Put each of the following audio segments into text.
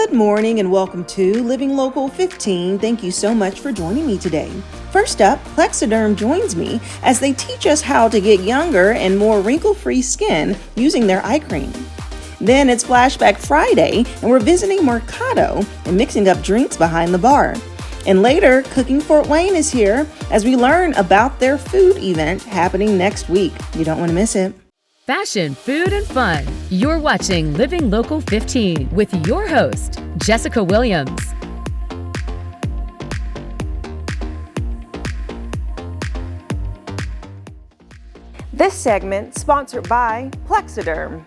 Good morning and welcome to Living Local 15. Thank you so much for joining me today. First up, Plexaderm joins me as they teach us how to get younger and more wrinkle-free skin using their eye cream. Then it's Flashback Friday and we're visiting Mercado and mixing up drinks behind the bar. And later, Cookin Fort Wayne is here as we learn about their food event happening next week. You don't want to miss it. Fashion, food, and fun. You're watching Living Local 15 with your host, Jessica Williams. This segment sponsored by Plexaderm.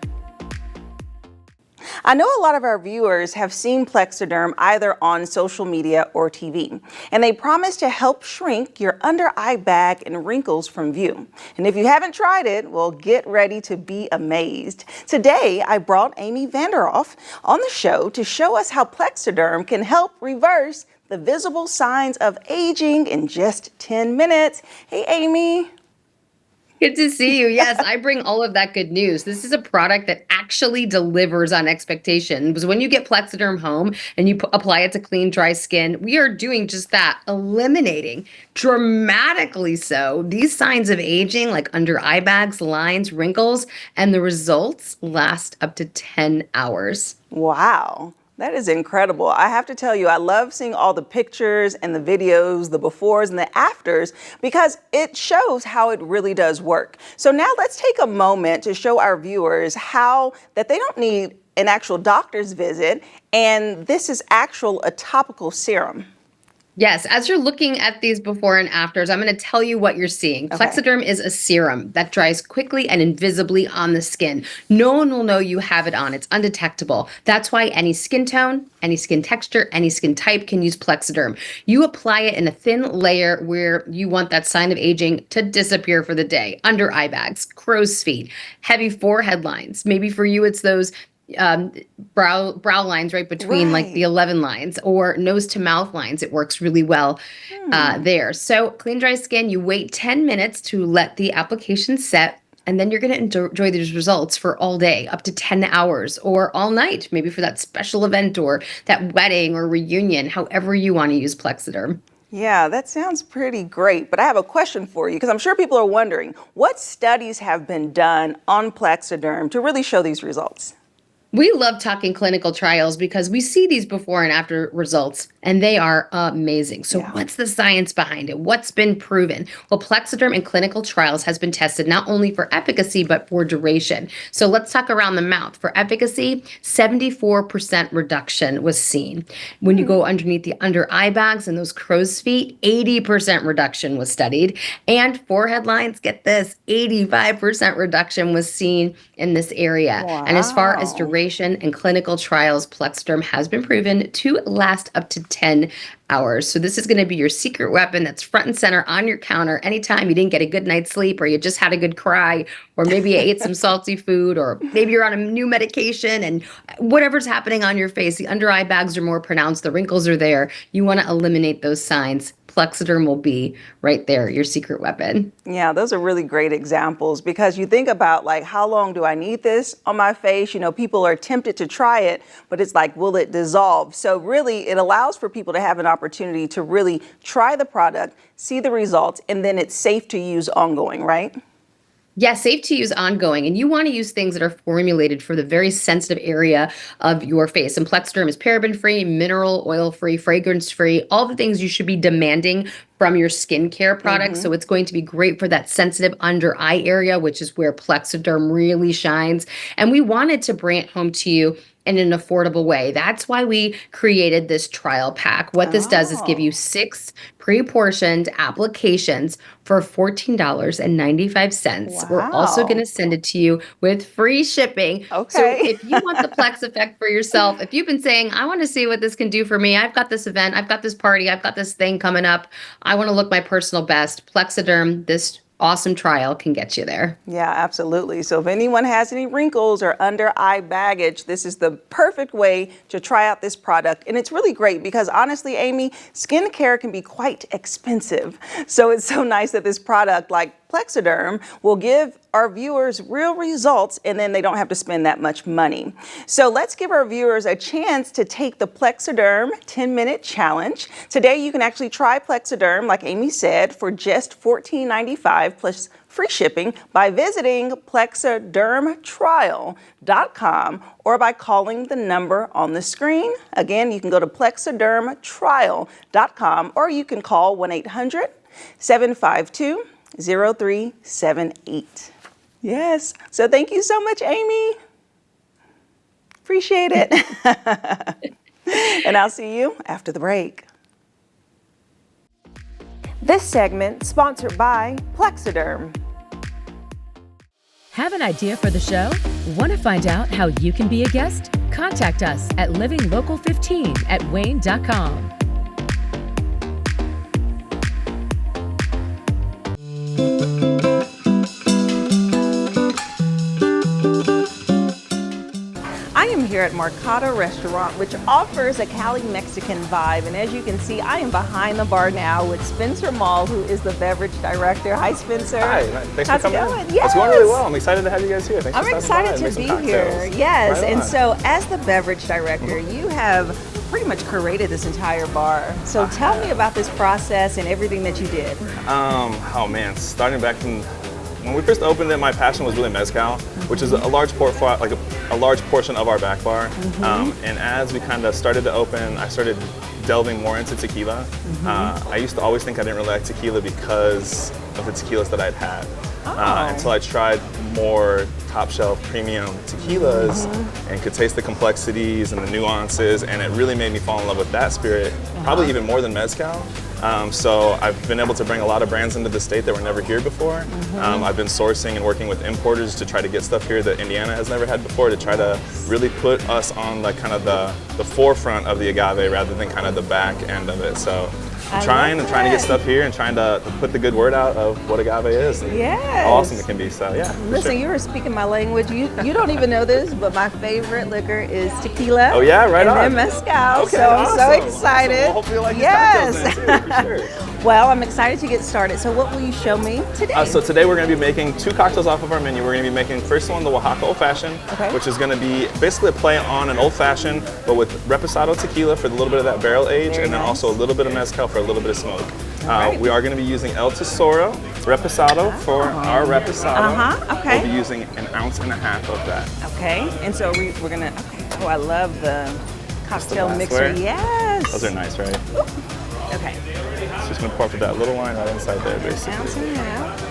I know a lot of our viewers have seen Plexaderm either on social media or TV, and they promise to help shrink your under eye bag and wrinkles from view. And if you haven't tried it, well, get ready to be amazed. Today, I brought Amy Vanderhoff on the show to show us how Plexaderm can help reverse the visible signs of aging in just 10 minutes. Hey, Amy. Good to see you. Yes, I bring all of that good news. This is a product that actually delivers on expectations. Because when you get Plexaderm home and you apply it to clean, dry skin, we are doing just that, eliminating dramatically so these signs of aging like under eye bags, lines, wrinkles, and the results last up to 10 hours. Wow. That is incredible. I have to tell you, I love seeing all the pictures and the videos, the befores and the afters, because it shows how it really does work. So now let's take a moment to show our viewers how that they don't need an actual doctor's visit, and this is a topical serum. Yes, as you're looking at these before and afters, I'm going to tell you what you're seeing. Okay. Plexaderm is a serum that dries quickly and invisibly on the skin. No one will know you have it on. It's undetectable. That's why any skin tone, any skin texture, any skin type can use Plexaderm. You apply it in a thin layer where you want that sign of aging to disappear for the day. Under eye bags, crow's feet, heavy forehead lines. Maybe for you, it's those brow lines right between like the 11 lines, or nose to mouth lines. It works really well there. So clean, dry skin, you wait 10 minutes to let the application set, and then you're going to enjoy these results for all day, up to 10 hours, or all night, maybe for that special event or that wedding or reunion, however you want to use Plexaderm. Yeah, that sounds pretty great, but I have a question for you, because I'm sure people are wondering, what studies have been done on Plexaderm to really show these results? We love talking clinical trials because we see these before and after results, and they are amazing. So what's the science behind it? What's been proven? Well, Plexaderm in clinical trials has been tested not only for efficacy, but for duration. So let's talk around the mouth. For efficacy, 74% reduction was seen. When you go underneath the under eye bags and those crow's feet, 80% reduction was studied. And forehead lines, get this, 85% reduction was seen in this area. Wow. And as far as duration and clinical trials, Plexaderm has been proven to last up to 10 hours. So this is going to be your secret weapon that's front and center on your counter anytime you didn't get a good night's sleep, or you just had a good cry, or maybe you ate some salty food, or maybe you're on a new medication, and whatever's happening on your face, the under eye bags are more pronounced, the wrinkles are there. You want to eliminate those signs. Plexaderm will be right there, your secret weapon. Yeah, those are really great examples, because you think about like, how long do I need this on my face? You know, people are tempted to try it, but it's like, will it dissolve? So really, it allows for people to have an opportunity to really try the product, see the results, and then it's safe to use ongoing, right? Yeah, safe to use ongoing. And you want to use things that are formulated for the very sensitive area of your face. And Plexaderm is paraben-free, mineral oil-free, fragrance-free, all the things you should be demanding from your skincare products. So it's going to be great for that sensitive under eye area, which is where Plexaderm really shines. And we wanted to bring it home to you in an affordable way. That's why we created this trial pack. What this does is give you 6 pre-portioned applications for $14.95. Wow. We're also going to send it to you with free shipping. Okay. So if you want the Plex effect for yourself, if you've been saying, I want to see what this can do for me, I've got this event, I've got this party, I've got this thing coming up, I want to look my personal best, Plexaderm, this awesome trial can get you there. Yeah, absolutely. So if anyone has any wrinkles or under eye baggage, this is the perfect way to try out this product. And it's really great because honestly, Amy, skincare can be quite expensive. So it's so nice that this product like Plexaderm will give our viewers real results, and then they don't have to spend that much money. So let's give our viewers a chance to take the Plexaderm 10-minute challenge. Today you can actually try Plexaderm, like Amy said, for just $14.95 plus free shipping by visiting plexadermtrial.com or by calling the number on the screen. Again, you can go to plexadermtrial.com or you can call 1-800-752-0378. Yes. So thank you so much, Amy. Appreciate it. And I'll see you after the break. This segment sponsored by Plexaderm. Have an idea for the show? Want to find out how you can be a guest? Contact us at livinglocal15@wayne.com. I am here at Mercado restaurant, which offers a Cali Mexican vibe. And as you can see, I am behind the bar now with Spencer Mall, who is the beverage director. Hi, Spencer. Hi, thanks How's for coming it going? in. Yes. It's going really well. I'm excited to have you guys here. Thanks I'm for stopping by excited and to make be some here. cocktails. Yes. Right And on. so as the beverage director, you have pretty much curated this entire bar. So tell me about this process and everything that you did. Oh man, starting back from when we first opened it, my passion was really mezcal, which is a large a large portion of our back bar. And as we kind of started to open, I started delving more into tequila. I used to always think I didn't really like tequila because of the tequilas that I'd had. Until I tried more top shelf premium tequilas and could taste the complexities and the nuances, and it really made me fall in love with that spirit, probably even more than mezcal. So I've been able to bring a lot of brands into the state that were never here before. I've been sourcing and working with importers to try to get stuff here that Indiana has never had before, to try to really put us on like kind of the forefront of the agave rather than kind of the back end of it. So I'm trying to get stuff here and trying to put the good word out of what agave is and how awesome it can be. So yeah. Listen, you were speaking my language. You don't even know this, but my favorite liquor is tequila. Oh yeah, right on. And then mezcal. Okay, so I'm so awesome. excited. Awesome. Well, hopefully you like these cocktails then too, for sure. Well, I'm excited to get started. So what will you show me today? So today we're going to be making 2 cocktails off of our menu. We're going to be making first one, the Oaxaca Old Fashioned, which is going to be basically a play on an old fashioned, but with reposado tequila for a little bit of that barrel age, and then also a little bit of mezcal for a little bit of smoke. We are going to be using El Tesoro reposado for our reposado. Okay. We'll be using 1.5 ounces of that. Okay. And so we're going to, oh, I love the cocktail the mixer. glassware. Yes. Those are nice, right? Okay. So just going to pour for that little line right inside there, basically. Ounce and a half.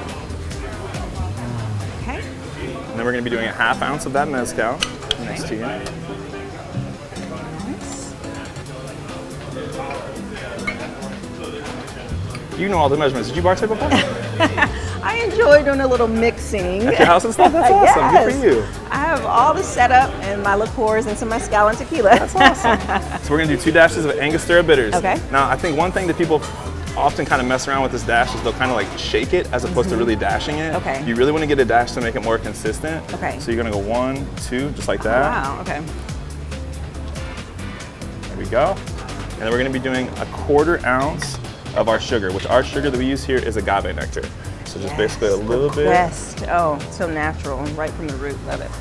Okay. And then we're going to be doing 1/2 ounce of that mezcal next to you. Nice. You know all the measurements. Did you bartend before? I enjoy doing a little mixing. At your house and stuff? That's awesome. Good for you. I have all the setup and my liqueurs and some mezcal and tequila. That's awesome. So we're going to do 2 dashes of Angostura bitters. Okay. Now, I think one thing that people often kind of mess around with this dash is they'll kind of like shake it as opposed to really dashing it. Okay. You really want to get a dash to make it more consistent. Okay. So you're going to go 1, 2, just like that. Wow, okay. There we go. And then we're going to be doing 1/4 ounce of our sugar, which our sugar that we use here is agave nectar. So just basically a little bit. Best. Oh, so natural and right from the root. Love it.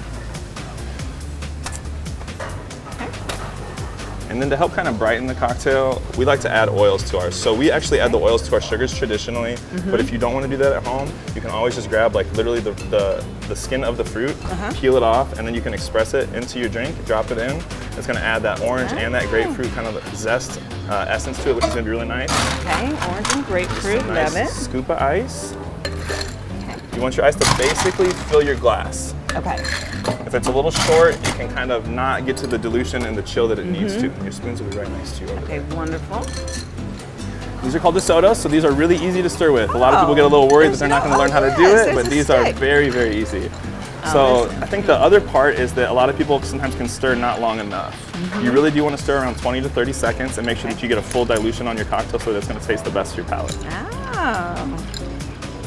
And then to help kind of brighten the cocktail, we like to add oils to ours. So we actually add the oils to our sugars traditionally, but if you don't want to do that at home, you can always just grab like literally the skin of the fruit, peel it off, and then you can express it into your drink, drop it in. It's going to add that orange and that grapefruit kind of zest essence to it, which is going to be really nice. Okay, orange and grapefruit, Nice love it. scoop of ice. You want your ice to basically fill your glass. Okay. If it's a little short, you can kind of not get to the dilution and the chill that it needs to. Your spoons will be right next to you over there. Okay, wonderful. These are called DeSotos, so these are really easy to stir with. A lot of people get a little worried that they're not going to learn how to do it, but these are very, very easy. So I think the other part is that a lot of people sometimes can stir not long enough. You really do want to stir around 20 to 30 seconds and make sure that you get a full dilution on your cocktail so that it's going to taste the best for your palate. Oh,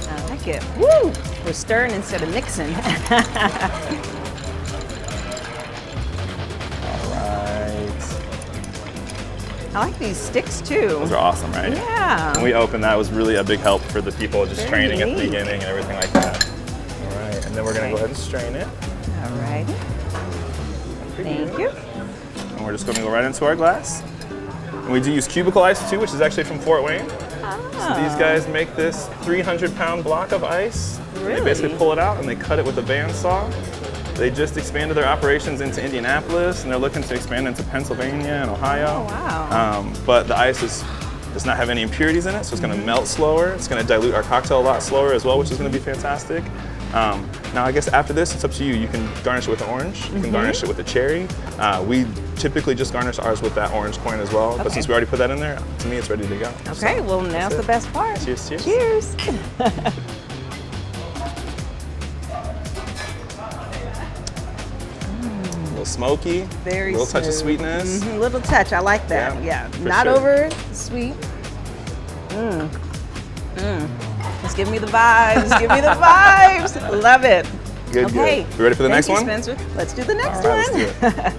I like it. Woo! We're stirring instead of mixing. I like these sticks too. Those are awesome, right? Yeah. When we opened, that was really a big help for the people just Very training at the neat. beginning and everything like that. All right, and then we're gonna go ahead and strain it. All right. Thank you. And we're just gonna go right into our glass. And we do use cubicle ice too, which is actually from Fort Wayne. So these guys make this 300-pound block of ice. Really? They basically pull it out and they cut it with a bandsaw. They just expanded their operations into Indianapolis, and they're looking to expand into Pennsylvania and Ohio. Oh, wow. But the ice does not have any impurities in it, so it's going to melt slower. It's going to dilute our cocktail a lot slower as well, which is going to be fantastic. Now, I guess after this, it's up to you. You can garnish it with an orange. You can garnish it with a cherry. We typically just garnish ours with that orange coin as well. But since we already put that in there, to me, it's ready to go. Okay, So, well, now's the best part. Cheers, cheers. Cheers. A little smoky. Very A little touch of smooth. sweetness. Little touch. I like that. Yeah, Yeah. for Not sure. over sweet. Just give me the vibes. Give me the vibes. Love it. Good, Okay. good. You ready for the Thank next you, one? Spencer. Let's do the next All right, one. let's do it.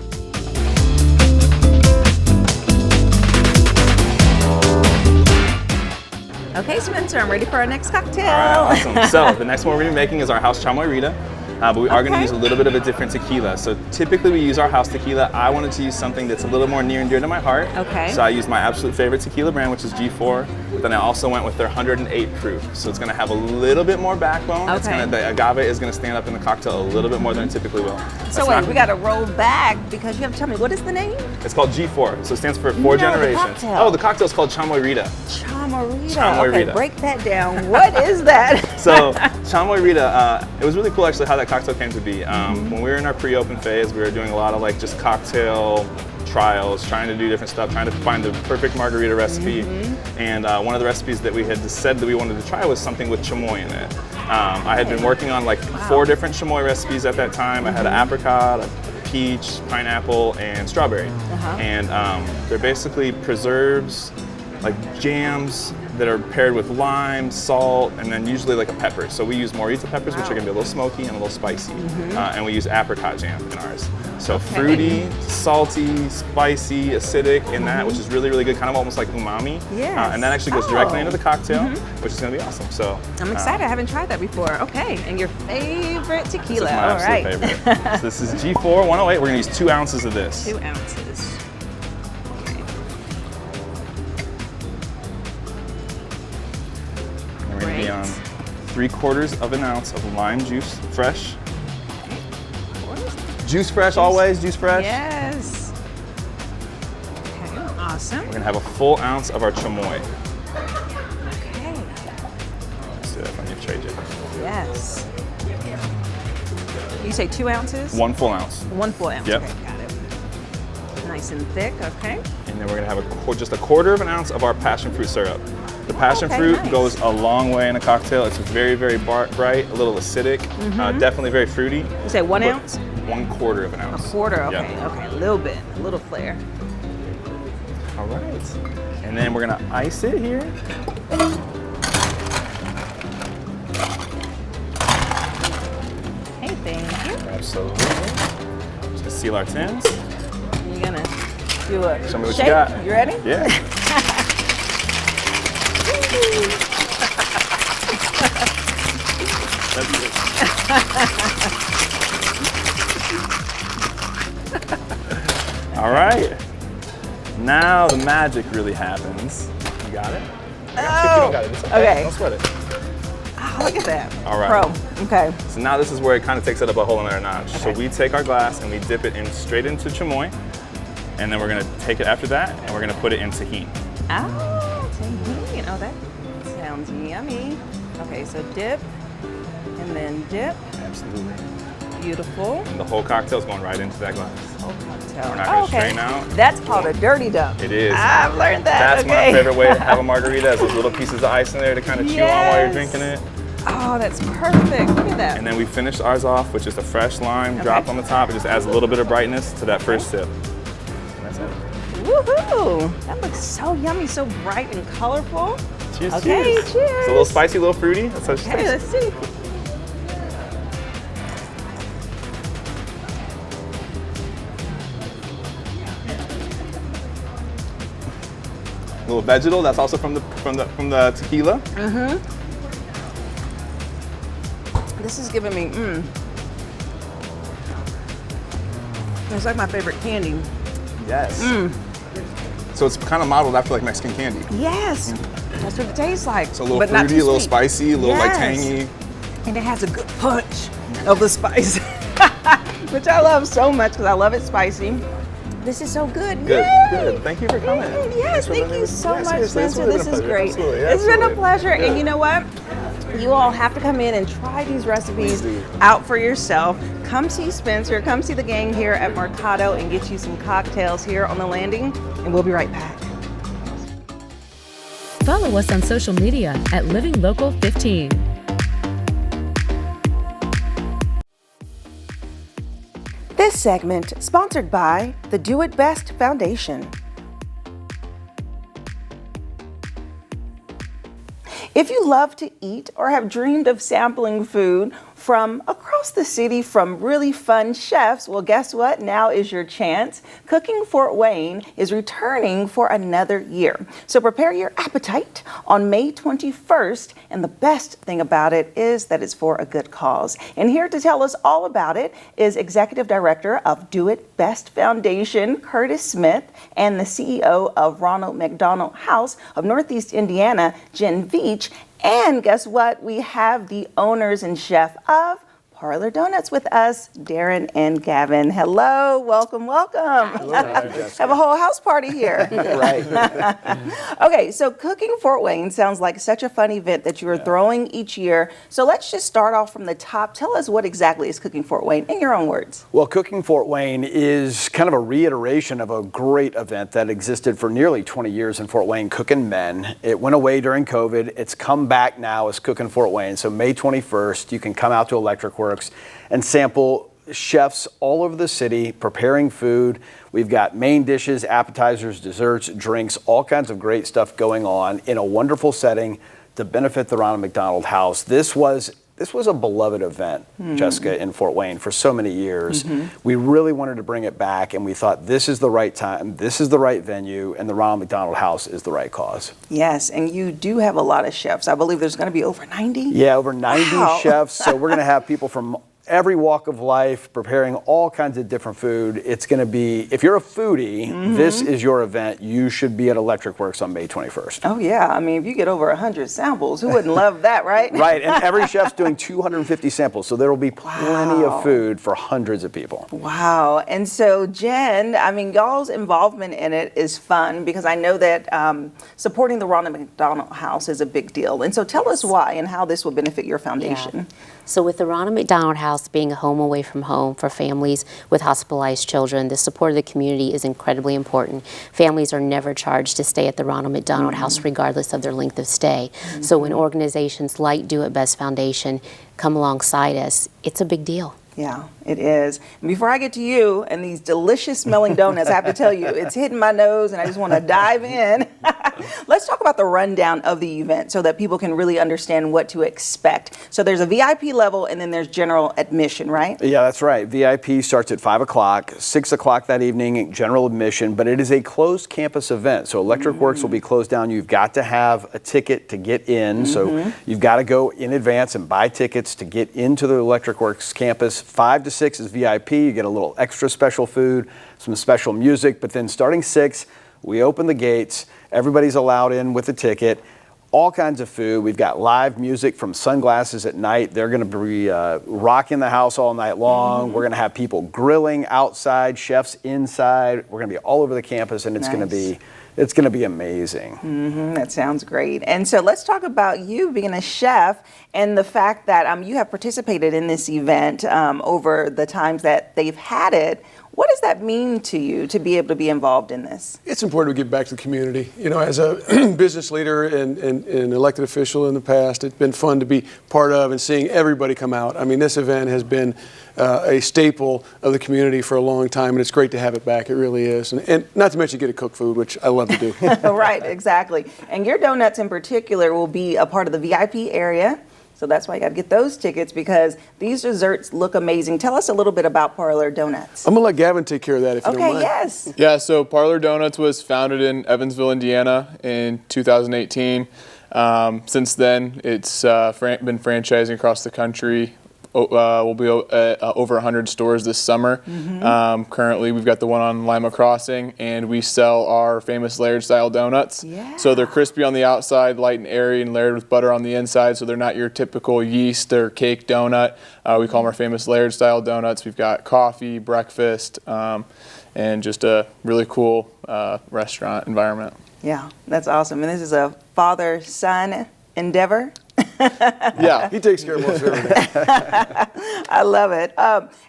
Okay, Spencer, I'm ready for our next cocktail. All right, awesome. So the next one we're gonna be making is our house chamoy rita. But we are going to Okay. use a little bit of a different tequila. So typically we use our house tequila. I wanted to use something that's a little more near and dear to my heart. Okay. So I used my absolute favorite tequila brand, which is G4. But then I also went with their 108 proof. So it's going to have a little bit more backbone. It's Okay. the agave is going to stand up in the cocktail a little bit more than it typically will. So That's wait, not- we got to roll back because you have to tell me, what is the name? It's called G4. So it stands for No, 4 the generations. cocktail. Oh, the cocktail is called chamoy rita. Chamoy Chamoy Okay, Rita. break that down. What is that? So chamoy rita, it was really cool actually how that cocktail came to be. When we were in our pre-open phase, we were doing a lot of like just cocktail trials, trying to do different stuff, trying to find the perfect margarita recipe. And one of the recipes that we had said that we wanted to try was something with chamoy in it. I had been working on like 4 different chamoy recipes at that time. I had an apricot, a peach, pineapple, and strawberry. And they're basically preserves, like jams that are paired with lime, salt, and then usually like a pepper. So we use morita peppers, which are gonna be a little smoky and a little spicy. And we use apricot jam in ours. So fruity, salty, spicy, acidic in that, which is really, really good, kind of almost like umami. Yes. And that actually goes directly Oh. into the cocktail, which is gonna be awesome. So I'm excited. I haven't tried that before. Okay, and your favorite This is tequila. my All absolute right. favorite. So this is G4 108. We're gonna use 2 ounces of this. 2 ounces. And we're gonna be Great. on 3/4 of an ounce of lime juice, fresh. Juice fresh always, juice fresh. Yes. Okay, awesome. We're gonna have a full ounce of our chamoy. Okay. Let's do that if I need to trade you. Yes. You say 2 ounces? 1 full ounce. 1 full ounce. Yep. Okay, got it. Nice and thick. Okay. And then we're gonna have just a 1/4 of an ounce of our passion fruit syrup. The passion Okay, fruit nice. goes a long way in a cocktail. It's very, very bright, a little acidic, definitely very fruity. You say 1 but ounce? 1/4 of an ounce. 1/4. Okay. Yep. Okay. A little bit. A little flair. All right. And then we're gonna ice it here. Hey, thank you. Absolutely. Just gonna seal our tins. You're gonna do a Show me what shake. you got. You ready? Yeah. That's it. All right. Now the magic really happens. You got it? Actually, if you don't got it, it's okay. Okay. Don't sweat it. Oh, look at that. All right. Pro. Okay. So now this is where it kind of takes it up a whole another notch. So Okay. we take our glass and we dip it in straight into chamoy, and then we're gonna take it after that and we're gonna put it in tahini. Oh, tahini. Oh, that sounds yummy. Okay, so dip and then dip. Absolutely. Beautiful. And the whole cocktail's going right into that glass. Whole cocktail. We're not gonna Oh, okay. strain out. That's called a dirty dump. It is. I've learned that. That's okay. my favorite way to have a margarita, is those little pieces of ice in there to kind of chew on while you're Yes. drinking it. Oh, that's perfect. Look at that. And then we finish ours off with just a fresh lime drop on the top. It just adds a little bit of brightness to that first sip. And that's it. Woohoo! That looks so yummy, so bright and colorful. Cheers, Okay, cheers. cheers. It's a little spicy, a little fruity. That's how it Okay, tastes. let's see. little vegetal that's also from the tequila. This is giving me, it's like my favorite candy. Yes. So it's kind of modeled after like Mexican candy. Yes, that's what it tastes like. So a little but not fruity, too a little sweet. spicy, a little like Yes. tangy. And it has a good punch of the spice, which I love so much because I love it spicy. This is so good. Good, Yay! good. Thank you for coming. Yes, Thanks for thank letting you me- so Yeah, much, seriously, it's Spencer. really This been a is pleasure. great. Absolutely, It's been a absolutely. pleasure. Yeah. And you know what? You all have to come in and try these recipes Please do. out for yourself. Come see Spencer, come see the gang here at Mercado and get you some cocktails here on the landing. And we'll be right back. Follow us on social media at Living Local 15. This segment sponsored by the Do It Best Foundation. If you love to eat or have dreamed of sampling food from across the city from really fun chefs, well, guess what? Now is your chance. Cookin Fort Wayne is returning for another year. So prepare your appetite on May 21st. And the best thing about it is that it's for a good cause. And here to tell us all about it is Executive Director of Do It Best Foundation, Curtis Smith, and the CEO of Ronald McDonald House of Northeast Indiana, Jen Veach. And guess what? We have the owners and chef of Parlor Donuts with us, Darren and Gavin. Hello, welcome, welcome. Have a whole house party here. Right. Okay, so Cookin Fort Wayne sounds like such a fun event that you are throwing each year. So let's just start off from the top. Tell us what exactly is Cookin Fort Wayne in your own words. Well, Cookin Fort Wayne is kind of a reiteration of a great event that existed for nearly 20 years in Fort Wayne, Cookin' Men. It went away during COVID. It's come back now as Cookin Fort Wayne. So May 21st, you can come out to Electric Works and sample chefs all over the city preparing food. We've got main dishes, appetizers, desserts, drinks, all kinds of great stuff going on in a wonderful setting to benefit the Ronald McDonald House. This was a beloved event, Jessica, in Fort Wayne for so many years. We really wanted to bring it back, and we thought this is the right time, this is the right venue, and the Ronald McDonald House is the right cause. Yes, and you do have a lot of chefs. I believe there's going to be over 90. Yeah, over 90 Wow. chefs. So we're going to have people from every walk of life preparing all kinds of different food. It's going to be, if you're a foodie, this is your event. You should be at Electric Works on May 21st. Oh yeah, I mean, if you get over 100 samples, who wouldn't love that, right? Right, and every chef's doing 250 samples, so there will be plenty Wow. of food for hundreds of people. Wow. And so, Jen, I mean, y'all's involvement in it is fun because I know that supporting the Ronald McDonald House is a big deal. And so tell us why and how this will benefit your foundation. Yeah. So with the Ronald McDonald House being a home away from home for families with hospitalized children, the support of the community is incredibly important. Families are never charged to stay at the Ronald McDonald House regardless of their length of stay. So when organizations like Do It Best Foundation come alongside us, it's a big deal. Yeah, it is. And before I get to you and these delicious smelling donuts, I have to tell you, it's hitting my nose and I just want to dive in. Let's talk about the rundown of the event so that people can really understand what to expect. So there's a VIP level and then there's general admission, right? Yeah, that's right. VIP starts at 5 o'clock, 6 o'clock that evening, general admission, but it is a closed campus event. So Electric Works will be closed down. You've got to have a ticket to get in. So you've got to go in advance and buy tickets to get into the Electric Works campus. 5 to 6 is VIP. You get a little extra special food, some special music, but then starting 6, we open the gates. Everybody's allowed in with a ticket. All kinds of food. We've got live music from Sunglasses at Night. They're going to be rocking the house all night long. We're going to have people grilling outside, chefs inside. We're going to be all over the campus, and it's going to be amazing. That sounds great. And so let's talk about you being a chef and the fact that you have participated in this event over the times that they've had it. What does that mean to you to be able to be involved in this? It's important to give back to the community. You know, as a business leader and elected official in the past, it's been fun to be part of and seeing everybody come out. I mean, this event has been a staple of the community for a long time, and it's great to have it back. It really is. And not to mention get to cook food, which I love to do. Right, exactly. And your donuts in particular will be a part of the VIP area. So that's why you got to get those tickets because these desserts look amazing. Tell us a little bit about Parlor Donuts. I'm going to let Gavin take care of that if you don't Okay, mind. yes. Yeah, so Parlor Donuts was founded in Evansville, Indiana in 2018. Since then, it's been franchising across the country. We'll be at over 100 stores this summer. Currently, we've got the one on Lima Crossing, and we sell our famous layered style donuts. Yeah. So they're crispy on the outside, light and airy, and layered with butter on the inside, so they're not your typical yeast or cake donut. We call them our famous layered style donuts. We've got coffee, breakfast, and just a really cool restaurant environment. Yeah, that's awesome. And this is a father-son endeavor. Yeah. He takes care of most everything. I love it.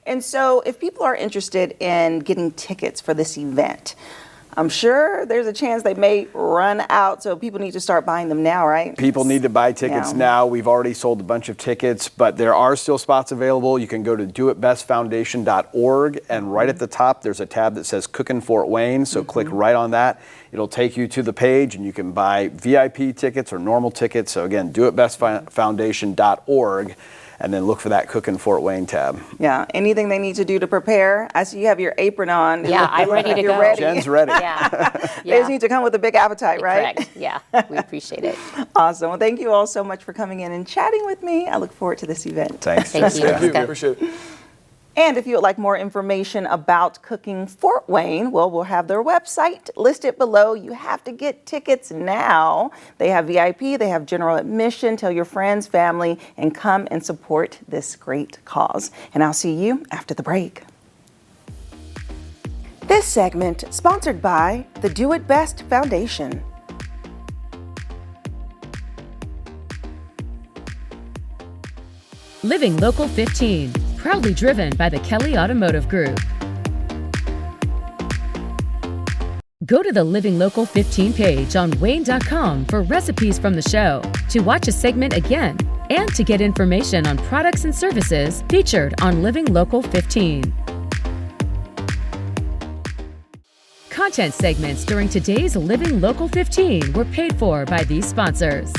And so if people are interested in getting tickets for this event, I'm sure there's a chance they may run out, so people need to start buying them now, right? People need to buy tickets now. We've already sold a bunch of tickets, but there are still spots available. You can go to doitbestfoundation.org, and right at the top there's a tab that says Cookin Fort Wayne, so click right on that. It'll take you to the page, and you can buy VIP tickets or normal tickets. So again, doitbestfoundation.org. And then look for that Cookin Fort Wayne tab. Yeah, anything they need to do to prepare. I see you have your apron on. Yeah, I'm ready to You're go. ready. Jen's ready. Yeah. They just need to come with a big appetite, right? Correct. Yeah, we appreciate it. Awesome. Well, thank you all so much for coming in and chatting with me. I look forward to this event. Thanks. Thank you. Thank you. Jessica. Appreciate it. And if you would like more information about Cookin Fort Wayne, well, we'll have their website listed below. You have to get tickets now. They have VIP, they have general admission. Tell your friends, family, and come and support this great cause. And I'll see you after the break. This segment sponsored by the Do It Best Foundation. Living Local 15, proudly driven by the Kelly Automotive Group. Go to the Living Local 15 page on Wayne.com for recipes from the show, to watch a segment again, and to get information on products and services featured on Living Local 15. Content segments during today's Living Local 15 were paid for by these sponsors.